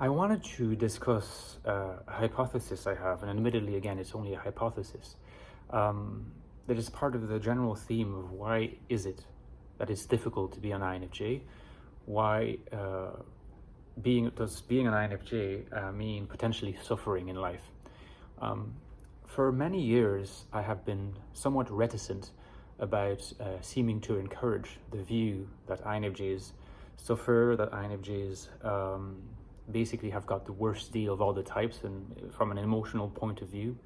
I wanted to discuss a hypothesis I have, and admittedly, again, it's only a hypothesis, that is part of the general theme of why is it that it's difficult to be an INFJ? Why does being an INFJ mean potentially suffering in life? For many years, I have been somewhat reticent about seeming to encourage the view that INFJs suffer, that INFJs basically have got the worst deal of all the types and from an emotional point of view.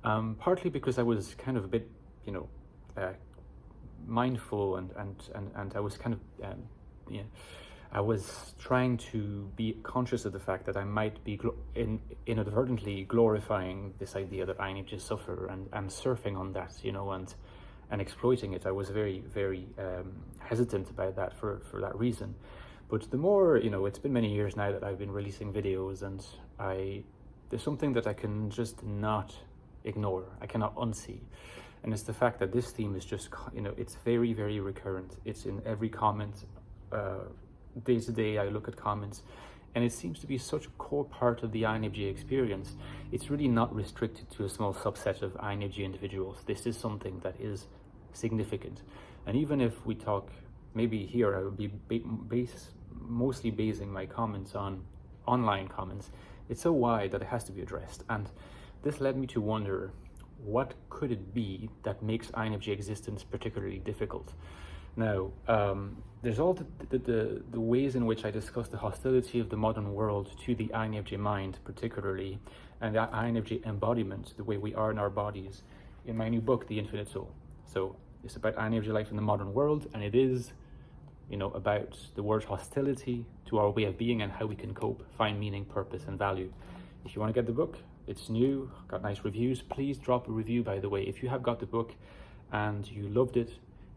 Partly because I was kind of a bit, mindful and I was kind of, I was trying to be conscious of the fact that I might be inadvertently glorifying this idea that INFJs suffer and surfing on that, and exploiting it. I was very, very hesitant about that for that reason. But the more, it's been many years now that I've been releasing videos, and there's something that I can just not ignore. I cannot unsee. And it's the fact that this theme is just, it's very, very recurrent. It's in every comment. Day to day, I look at comments, and it seems to be such a core part of the INFJ experience. It's really not restricted to a small subset of INFJ individuals. This is something that is significant. And even if we talk, maybe here I would be mostly basing my comments on online comments, it's so wide that it has to be addressed. And this led me to wonder, what could it be that makes INFJ existence particularly difficult? Now, there's all the ways in which I discuss the hostility of the modern world to the INFJ mind particularly, and the INFJ embodiment, the way we are in our bodies, in my new book, The Infinite Soul. So it's about INFJ life in the modern world, and it is, about the word hostility to our way of being and how we can cope, find meaning, purpose, and value. If you want to get the book, it's new, got nice reviews. Please drop a review, by the way. If you have got the book and you loved it,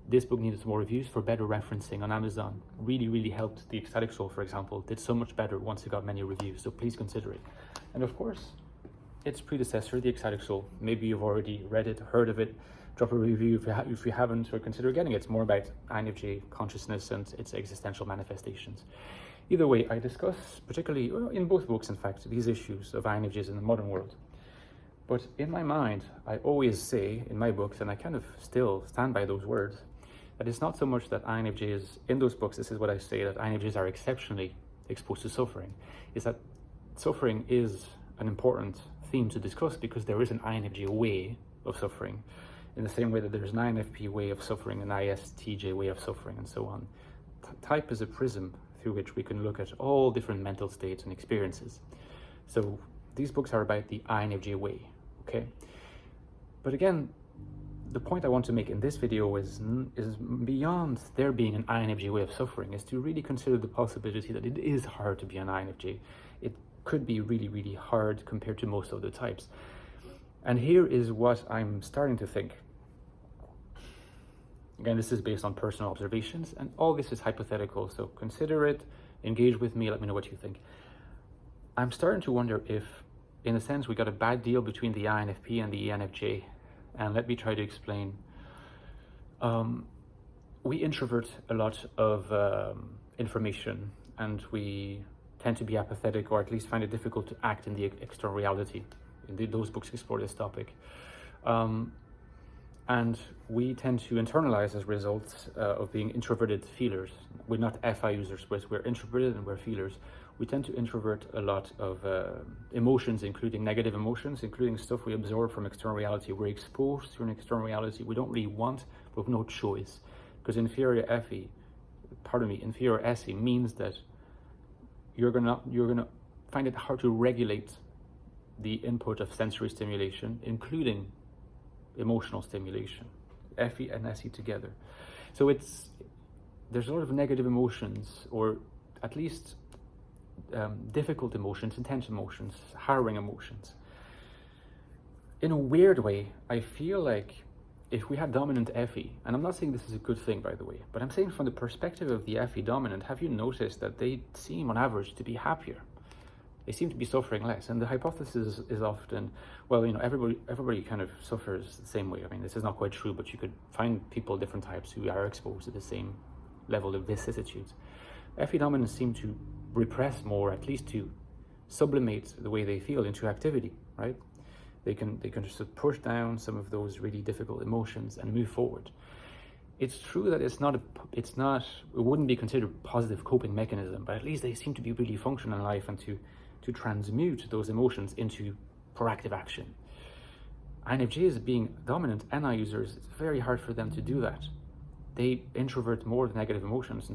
this book needed some more reviews for better referencing on Amazon. Really, really helped. The Ecstatic Soul, for example, did so much better once it got many reviews, so please consider it. And of course, its predecessor, The Ecstatic Soul. Maybe you've already read it, heard of it. Drop a review if you haven't, or consider getting it. It's more about INFJ consciousness and its existential manifestations. Either way, I discuss, particularly in both books, in fact, these issues of INFJs in the modern world. But in my mind, I always say in my books, and I kind of still stand by those words, that it's not so much that INFJs, in those books, this is what I say, that INFJs are exceptionally exposed to suffering, is that suffering is an important theme to discuss because there is an INFJ way of suffering, in the same way that there's an INFP way of suffering, an ISTJ way of suffering, and so on. Type is a prism through which we can look at all different mental states and experiences. So these books are about the INFJ way, okay? But again, the point I want to make in this video is beyond there being an INFJ way of suffering, is to really consider the possibility that it is hard to be an INFJ. It could be really, really hard compared to most of the types. And here is what I'm starting to think. Again, this is based on personal observations, and all this is hypothetical, so consider it, engage with me, let me know what you think. I'm starting to wonder if, in a sense, we got a bad deal between the INFP and the ENFJ, and let me try to explain. We introvert a lot of information, and we tend to be apathetic, or at least find it difficult to act in the external reality. Indeed, those books explore this topic. And we tend to internalize as a result of being introverted feelers. We're not FI users, but we're introverted and we're feelers. We tend to introvert a lot of emotions, including negative emotions, including stuff we absorb from external reality. We're exposed to an external reality we don't really want, but with no choice. Because inferior SE means that you're gonna find it hard to regulate the input of sensory stimulation, including emotional stimulation, FE and SE together. So there's a lot of negative emotions, or at least difficult emotions, intense emotions, harrowing emotions. In a weird way, I feel like if we have dominant FE, and I'm not saying this is a good thing, by the way, but I'm saying from the perspective of the FE dominant, have you noticed that they seem on average to be happier? They seem to be suffering less, and the hypothesis is often, well, everybody kind of suffers the same way. I mean, this is not quite true, but you could find people, different types, who are exposed to the same level of vicissitudes. FE dominants seem to repress more, at least to sublimate the way they feel into activity, right? They can just push down some of those really difficult emotions and move forward. It's true that it wouldn't be considered a positive coping mechanism, but at least they seem to be really functional in life and to transmute those emotions into proactive action. INFJs, being dominant NI users, it's very hard for them to do that. They introvert more of the negative emotions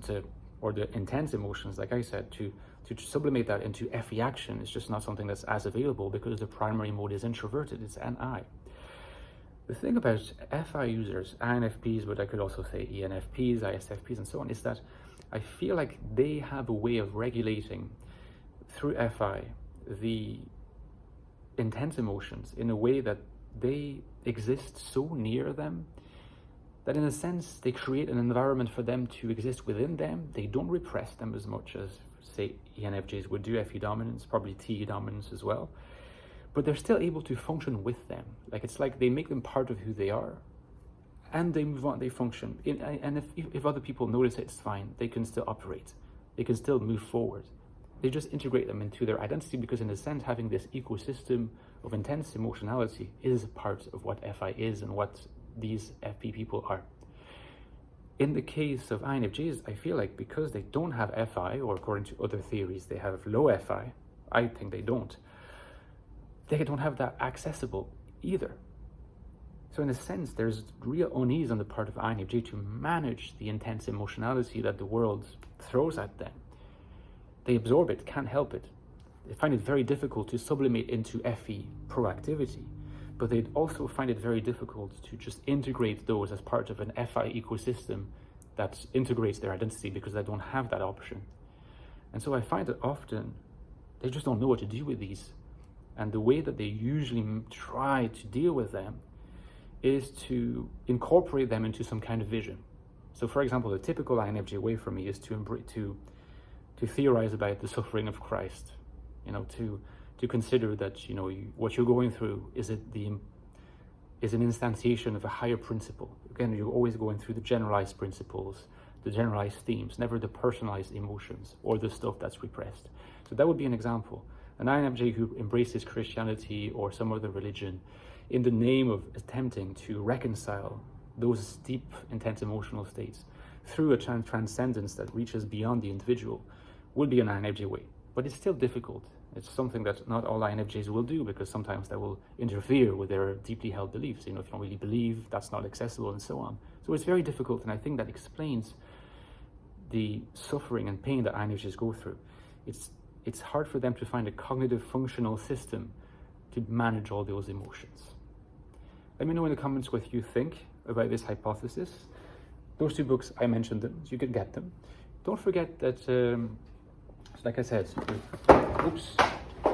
or the intense emotions, like I said, to sublimate that into FE action is just not something that's as available because the primary mode is introverted, it's NI. The thing about FI users, INFPs, but I could also say ENFPs, ISFPs, and so on, is that I feel like they have a way of regulating through FI the intense emotions in a way that they exist so near them that in a sense they create an environment for them to exist within them. They don't repress them as much as, say, ENFJs would do, FE dominance, probably TE dominance as well. But they're still able to function with them. Like, it's like they make them part of who they are and they move on, they function. And if other people notice it, it's fine. They can still operate. They can still move forward. They just integrate them into their identity because in a sense, having this ecosystem of intense emotionality is part of what FI is and what these FP people are. In the case of INFJs, I feel like because they don't have FI, or according to other theories, they have low FI, I think they don't have that accessible either. So in a sense, there's real unease on the part of INFJ to manage the intense emotionality that the world throws at them. They absorb it, can't help it. They find it very difficult to sublimate into FE proactivity, but they'd also find it very difficult to just integrate those as part of an FI ecosystem that integrates their identity because they don't have that option. And so I find that often they just don't know what to do with these. And the way that they usually try to deal with them is to incorporate them into some kind of vision. So for example, the typical INFJ way for me is to theorize about the suffering of Christ, to consider that, what you're going through is an instantiation of a higher principle. Again, you're always going through the generalized principles, the generalized themes, never the personalized emotions or the stuff that's repressed. So that would be an example. An INFJ who embraces Christianity or some other religion in the name of attempting to reconcile those deep, intense emotional states through a transcendence that reaches beyond the individual would be an INFJ way. But it's still difficult. It's something that not all INFJs will do because sometimes that will interfere with their deeply held beliefs. If you don't really believe, that's not accessible and so on. So it's very difficult, and I think that explains the suffering and pain that INFJs go through. It's hard for them to find a cognitive functional system to manage all those emotions. Let me know in the comments what you think about this hypothesis. Those two books, I mentioned them, so you can get them. Don't forget that, like I said, oops,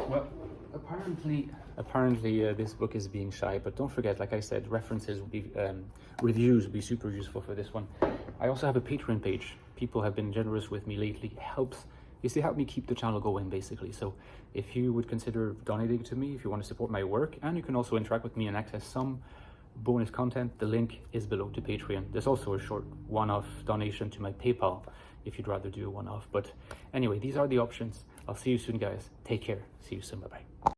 well, apparently this book is being shy, but don't forget, like I said, references will be, reviews will be super useful for this one. I also have a Patreon page. People have been generous with me lately. It helps me keep the channel going, basically. So if you would consider donating to me, if you want to support my work, and you can also interact with me and access some bonus content, the link is below to Patreon. There's also a short one-off donation to my PayPal if you'd rather do a one-off. But anyway, these are the options. I'll see you soon, guys. Take care. See you soon. Bye-bye.